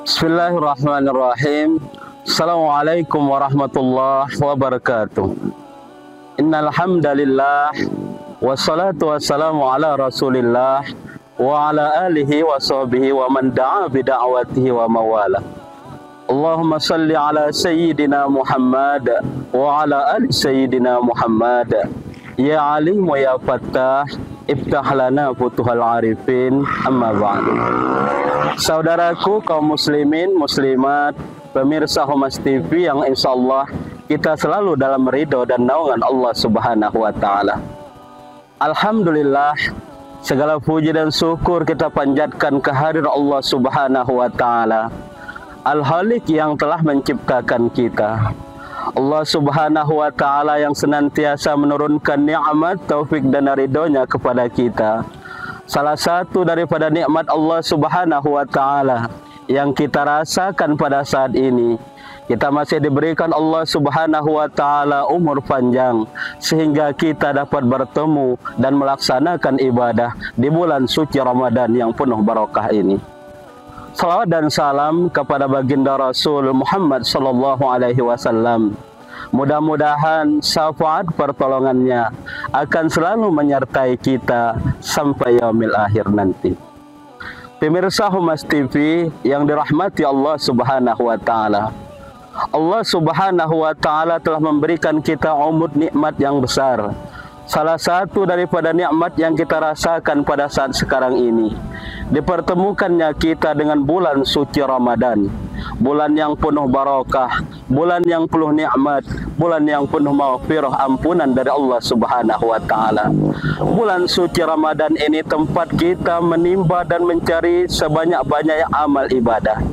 Bismillahirrahmanirrahim. Assalamualaikum warahmatullahi wabarakatuh. Innal hamdalillah wassalatu wassalamu ala Rasulillah wa ala alihi wa sahbihi wa man da'a bi da'watihi wa mawala. Allahumma salli ala sayyidina Muhammad wa ala ali sayyidina Muhammad. Ya alim wa ya fattah, iftah lana futuhal arifin, amma ba'du. Saudaraku kaum muslimin, muslimat, pemirsa Humas TV yang insyaallah kita selalu dalam ridho dan naungan Allah Subhanahu wa Ta'ala. Alhamdulillah, segala puji dan syukur kita panjatkan kehadirat Allah Subhanahu wa Ta'ala, Al-Khaliq yang telah menciptakan kita. Allah Subhanahu wa Ta'ala yang senantiasa menurunkan nikmat, taufik dan ridhonya kepada kita. Salah satu daripada nikmat Allah Subhanahu wa Ta'ala yang kita rasakan pada saat ini, kita masih diberikan Allah Subhanahu wa Ta'ala umur panjang sehingga kita dapat bertemu dan melaksanakan ibadah di bulan suci Ramadan yang penuh barokah ini. Salawat dan salam kepada baginda Rasul Muhammad sallallahu alaihi wasallam. Mudah-mudahan syafaat pertolongannya akan selalu menyertai kita sampai yaumil akhir nanti. Pemirsa Humas TV yang dirahmati Allah Subhanahu wa Ta'ala, Allah Subhanahu wa Ta'ala telah memberikan kita umud nikmat yang besar. Salah satu daripada nikmat yang kita rasakan pada saat sekarang ini, dipertemukannya kita dengan bulan suci Ramadan, bulan yang penuh barokah, bulan yang penuh nikmat, bulan yang penuh maghfirah, ampunan dari Allah Subhanahu wa Ta'ala. Bulan suci Ramadan ini tempat kita menimba dan mencari sebanyak-banyaknya amal ibadah.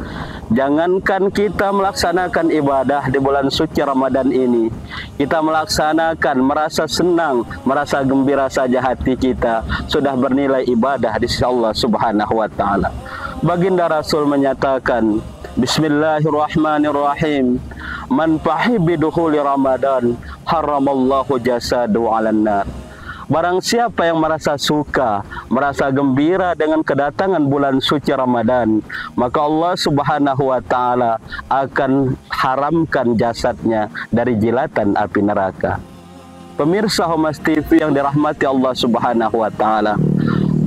Jangankan kita melaksanakan ibadah di bulan suci Ramadan ini, kita melaksanakan, merasa senang, merasa gembira saja hati kita sudah bernilai ibadah di sisi Allah Subhanahu wa Ta'ala. Baginda Rasul menyatakan, Bismillahirrahmanirrahim, man fahibi dukhuli Ramadan haramallahu jasadu 'alan nar. Barang siapa yang merasa suka, merasa gembira dengan kedatangan bulan suci Ramadan, maka Allah Subhanahu wa Ta'ala akan haramkan jasadnya dari jilatan api neraka. Pemirsa Humas TV yang dirahmati Allah Subhanahu wa Ta'ala,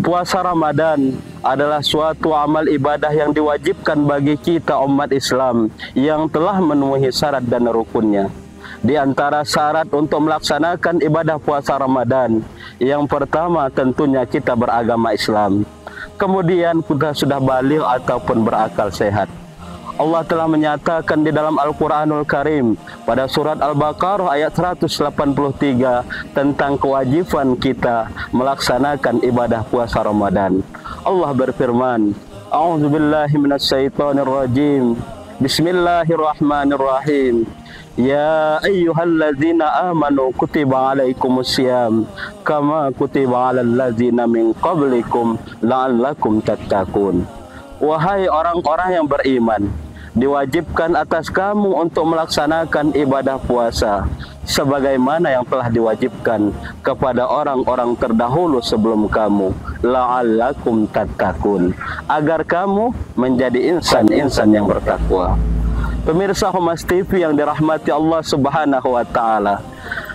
puasa Ramadan adalah suatu amal ibadah yang diwajibkan bagi kita umat Islam yang telah memenuhi syarat dan rukunnya. Di antara syarat untuk melaksanakan ibadah puasa Ramadan, yang pertama tentunya kita beragama Islam. Kemudian kita sudah baligh ataupun berakal sehat. Allah telah menyatakan di dalam Al-Quranul Karim pada surat Al-Baqarah ayat 183 tentang kewajiban kita melaksanakan ibadah puasa Ramadan. Allah berfirman, A'udzubillahi minasyaitonirrajim. Bismillahirrahmanirrahim. Ya ayyuhalladzina amanu kutiba alaikumusiyam kama kutiba alal ladzina min qablikum la'allakum tattaqun. Wahai orang-orang yang beriman, diwajibkan atas kamu untuk melaksanakan ibadah puasa sebagaimana yang telah diwajibkan kepada orang-orang terdahulu sebelum kamu, la'allakum tattaqun, agar kamu menjadi insan-insan yang bertakwa. Pemirsa Humas TV yang dirahmati Allah Subhanahu wa Ta'ala,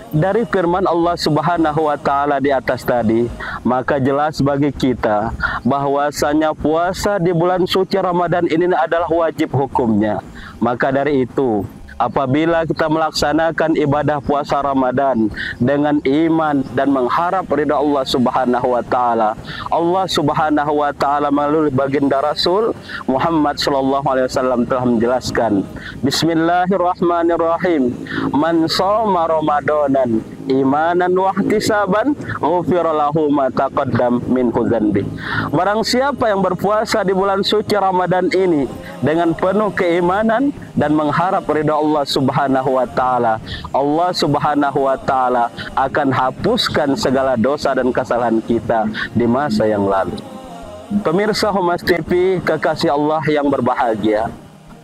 dari firman Allah Subhanahu wa Ta'ala di atas tadi, maka jelas bagi kita bahwasanya puasa di bulan suci Ramadan ini adalah wajib hukumnya. Maka dari itu, apabila kita melaksanakan ibadah puasa Ramadan dengan iman dan mengharap ridha Allah Subhanahu wa Ta'ala, Allah Subhanahu wa Ta'ala melalui baginda Rasul Muhammad sallallahu alaihi wasallam telah menjelaskan, Bismillahirrahmanirrahim, man shoma ramadanan imanan wa ihtisaban ghufira lahu ma taqaddam min dzanbi. Barang siapa yang berpuasa di bulan suci Ramadan ini dengan penuh keimanan dan mengharap ridha Allah Subhanahu wa Ta'ala, Allah Subhanahu wa Ta'ala akan hapuskan segala dosa dan kesalahan kita di masa yang lalu. Pemirsa Humas TV kekasih Allah yang berbahagia,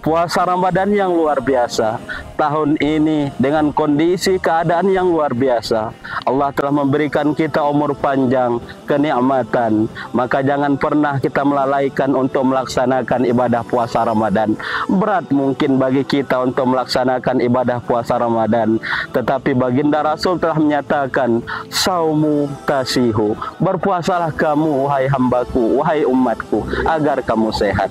puasa Ramadan yang luar biasa. Tahun ini dengan kondisi keadaan yang luar biasa, Allah telah memberikan kita umur panjang, kenikmatan. Maka jangan pernah kita melalaikan untuk melaksanakan ibadah puasa Ramadan. Berat mungkin bagi kita untuk melaksanakan ibadah puasa Ramadan, tetapi baginda Rasul telah menyatakan, saumu tasihu, berpuasalah kamu wahai hambaku, wahai umatku, agar kamu sehat.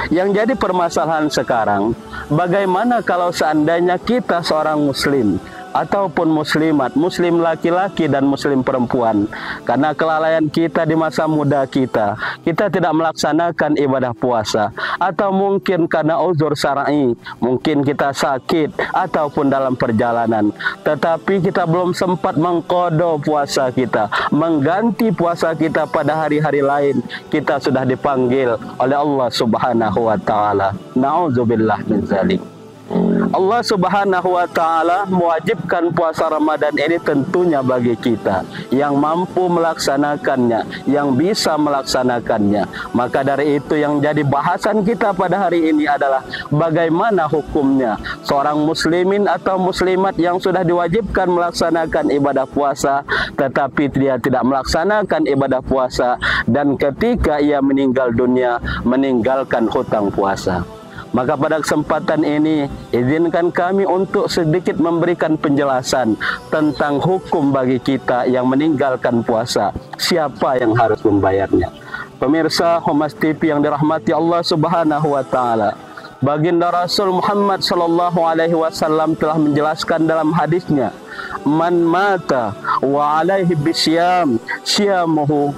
Yang jadi permasalahan sekarang, bagaimana kalau seandainya kita seorang muslim ataupun muslimat, muslim laki-laki dan muslim perempuan, karena kelalaian kita di masa muda kita tidak melaksanakan ibadah puasa, atau mungkin karena uzur syar'i, mungkin kita sakit ataupun dalam perjalanan, tetapi kita belum sempat mengqada puasa kita, mengganti puasa kita pada hari-hari lain, kita sudah dipanggil oleh Allah Subhanahu wa taala. Nauzubillah min zalik. Allah Subhanahu wa taala mewajibkan puasa Ramadan ini tentunya bagi kita yang mampu melaksanakannya, yang bisa melaksanakannya. Maka dari itu yang jadi bahasan kita pada hari ini adalah bagaimana hukumnya seorang muslimin atau muslimat yang sudah diwajibkan melaksanakan ibadah puasa tetapi dia tidak melaksanakan ibadah puasa, dan ketika ia meninggal dunia meninggalkan hutang puasa. Maka pada kesempatan ini, izinkan kami untuk sedikit memberikan penjelasan tentang hukum bagi kita yang meninggalkan puasa. Siapa yang harus membayarnya? Pemirsa Kompas TV yang dirahmati Allah Subhanahu wa taala, baginda Rasul Muhammad sallallahu alaihi wasallam telah menjelaskan dalam hadisnya, man mata wa alaihi bisyam syamuhu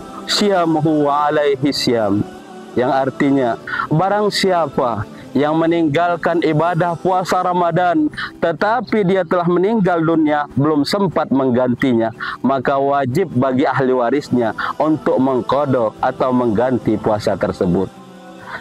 wa alaihi syam. Yang artinya, barang siapa yang meninggalkan ibadah puasa Ramadan tetapi dia telah meninggal dunia belum sempat menggantinya, maka wajib bagi ahli warisnya untuk mengqada atau mengganti puasa tersebut.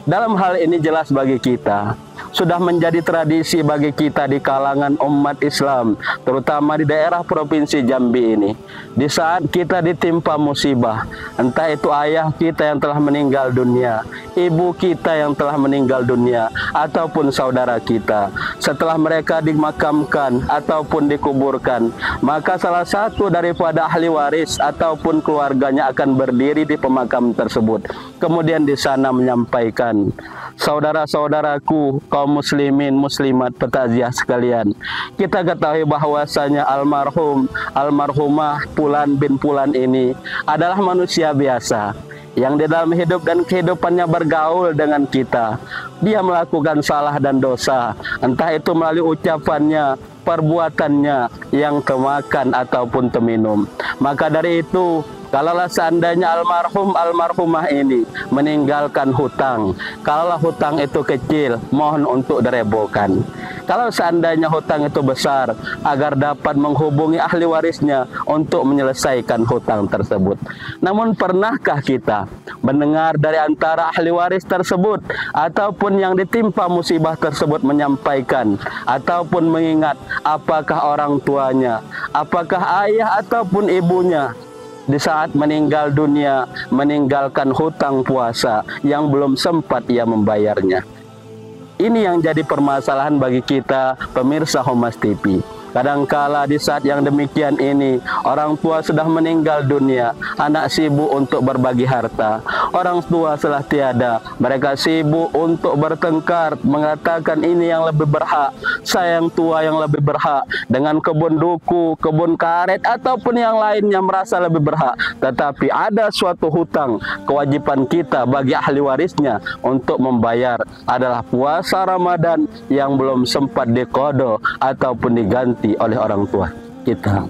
Dalam hal ini jelas bagi kita, sudah menjadi tradisi bagi kita di kalangan umat Islam, terutama di daerah Provinsi Jambi ini. Di saat kita ditimpa musibah, entah itu ayah kita yang telah meninggal dunia, ibu kita yang telah meninggal dunia, ataupun saudara kita, setelah mereka dimakamkan ataupun dikuburkan, maka salah satu daripada ahli waris ataupun keluarganya akan berdiri di pemakam tersebut. Kemudian di sana menyampaikan, saudara-saudaraku kaum muslimin muslimat petaziah sekalian, kita ketahui bahwasanya almarhumah Fulan bin Fulan ini adalah manusia biasa yang di dalam hidup dan kehidupannya bergaul dengan kita. Dia melakukan salah dan dosa, entah itu melalui ucapannya, perbuatannya yang kemakan ataupun teminum. Maka dari itu, kalaulah seandainya almarhumah ini meninggalkan hutang, kalaulah hutang itu kecil, mohon untuk direbokan. Kalau seandainya hutang itu besar, agar dapat menghubungi ahli warisnya untuk menyelesaikan hutang tersebut. Namun pernahkah kita mendengar dari antara ahli waris tersebut ataupun yang ditimpa musibah tersebut menyampaikan ataupun mengingat apakah orang tuanya, apakah ayah ataupun ibunya di saat meninggal dunia meninggalkan hutang puasa yang belum sempat ia membayarnya? Ini yang jadi permasalahan bagi kita pemirsa Kompas TV. Kadangkala di saat yang demikian ini, orang tua sudah meninggal dunia, anak sibuk untuk berbagi harta. Orang tua telah tiada, mereka sibuk untuk bertengkar, mengatakan ini yang lebih berhak, saya yang tua yang lebih berhak, dengan kebun duku, kebun karet, ataupun yang lainnya merasa lebih berhak. Tetapi ada suatu hutang, kewajiban kita bagi ahli warisnya untuk membayar adalah puasa Ramadan yang belum sempat diqada ataupun diganti oleh orang tua kita.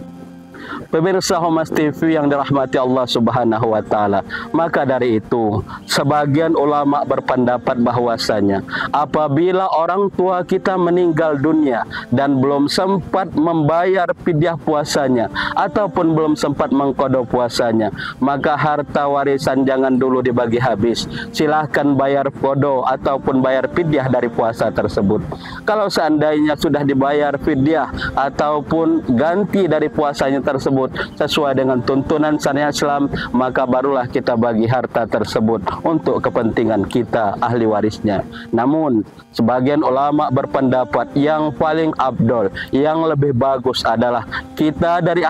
Pemirsa Kompas TV yang dirahmati Allah Subhanahu wa taala, maka dari itu sebagian ulama berpendapat bahwasanya apabila orang tua kita meninggal dunia dan belum sempat membayar fidyah puasanya ataupun belum sempat mengqada puasanya, maka harta warisan jangan dulu dibagi habis. Silahkan bayar qada ataupun bayar fidyah dari puasa tersebut. Kalau seandainya sudah dibayar fidyah ataupun ganti dari puasanya tersebut sesuai dengan tuntunan syariat Islam, maka barulah kita bagi harta tersebut untuk kepentingan kita ahli warisnya. Namun sebagian ulama berpendapat yang paling afdol, yang lebih bagus adalah kita dari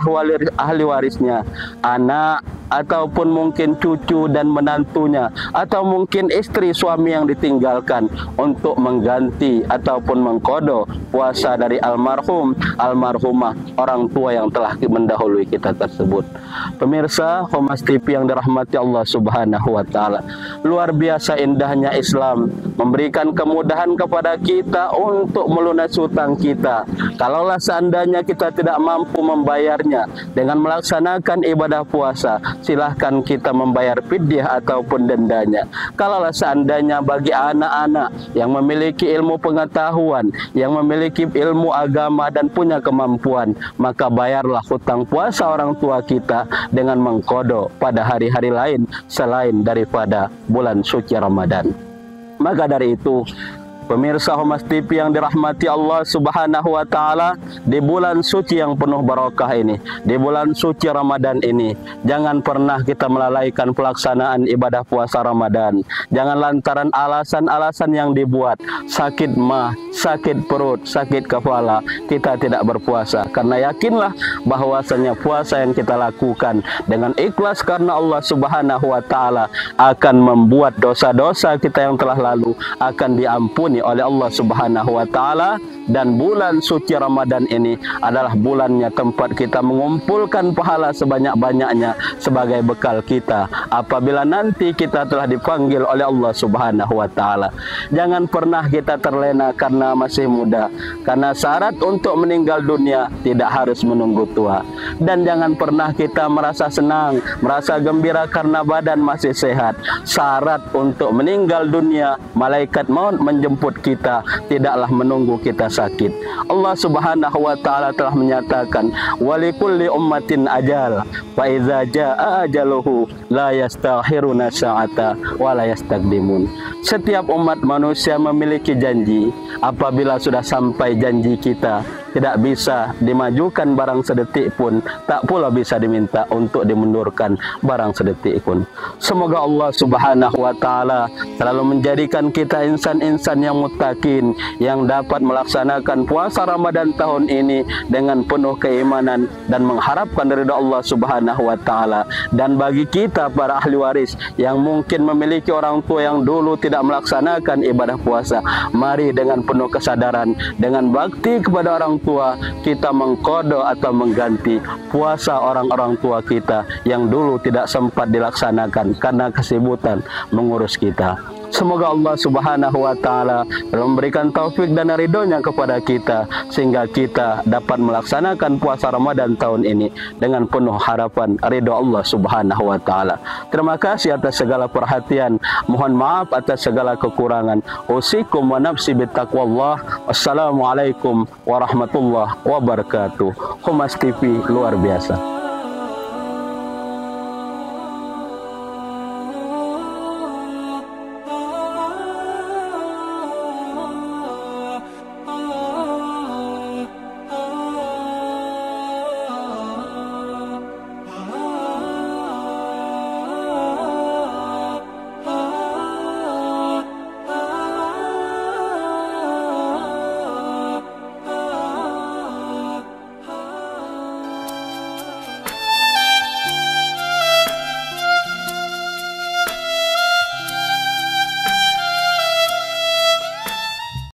ahli warisnya, anak ataupun mungkin cucu dan menantunya, atau mungkin istri suami yang ditinggalkan, untuk mengganti ataupun mengkodo puasa dari almarhum, almarhumah, orang tua yang telah mendahului kita tersebut. Pemirsa Kompas TV yang dirahmati Allah Subhanahu wa Ta'ala, luar biasa indahnya Islam memberikan kemudahan kepada kita untuk melunasi hutang kita. Kalaulah seandainya kita tidak mampu membayarnya dengan melaksanakan ibadah puasa, silahkan kita membayar fidyah ataupun dendanya. Kalaulah seandainya bagi anak-anak yang memiliki ilmu pengetahuan, yang memiliki ilmu agama dan punya kemampuan, maka bayarlah hutang puasa orang tua kita dengan mengkodo pada hari-hari lain selain daripada bulan suci Ramadan. Maka dari itu, pemirsa Kompas TV yang dirahmati Allah Subhanahu wa Ta'ala, di bulan suci yang penuh barokah ini, di bulan suci Ramadan ini, jangan pernah kita melalaikan pelaksanaan ibadah puasa Ramadan. Jangan lantaran alasan-alasan yang dibuat, sakit mah, sakit perut, sakit kepala, kita tidak berpuasa. Karena yakinlah bahwasanya puasa yang kita lakukan dengan ikhlas karena Allah Subhanahu wa Ta'ala akan membuat dosa-dosa kita yang telah lalu akan diampuni oleh Allah Subhanahu wa Ta'ala. Dan bulan suci Ramadan ini adalah bulannya tempat kita mengumpulkan pahala sebanyak-banyaknya sebagai bekal kita apabila nanti kita telah dipanggil oleh Allah Subhanahu wa Ta'ala. Jangan pernah kita terlena karena masih muda, karena syarat untuk meninggal dunia tidak harus menunggu tua. Dan jangan pernah kita merasa senang, merasa gembira karena badan masih sehat. Syarat untuk meninggal dunia, malaikat maut menjemput kita, tidaklah menunggu kita sakit. Allah Subhanahu wa Ta'ala telah menyatakan, walikulli ummatin ajal, fa iza jaa ajaluhu la yastakhiruna sa'ata wa la yastaqdimun. Setiap umat manusia memiliki janji. Apabila sudah sampai janji kita, tidak bisa dimajukan barang sedetik pun, tak pula bisa diminta untuk dimundurkan barang sedetik pun. Semoga Allah Subhanahu wa Ta'ala selalu menjadikan kita insan-insan yang muttaqin, yang dapat melaksanakan puasa Ramadan tahun ini dengan penuh keimanan dan mengharapkan ridha Allah Subhanahu wa Ta'ala. Dan bagi kita para ahli waris yang mungkin memiliki orang tua yang dulu tidak melaksanakan ibadah puasa, mari dengan penuh kesadaran, dengan bakti kepada orang tua, kita mengkodo atau mengganti puasa orang-orang tua kita yang dulu tidak sempat dilaksanakan karena kesibukan mengurus kita. Semoga Allah Subhanahu wa Ta'ala memberikan taufik dan ridhonya kepada kita sehingga kita dapat melaksanakan puasa Ramadan tahun ini dengan penuh harapan ridho Allah Subhanahu wa Ta'ala. Terima kasih atas segala perhatian. Mohon maaf atas segala kekurangan. Usikum wa nafsi bittaqwallah. Wassalamualaikum warahmatullahi wabarakatuh. Kompas TV luar biasa.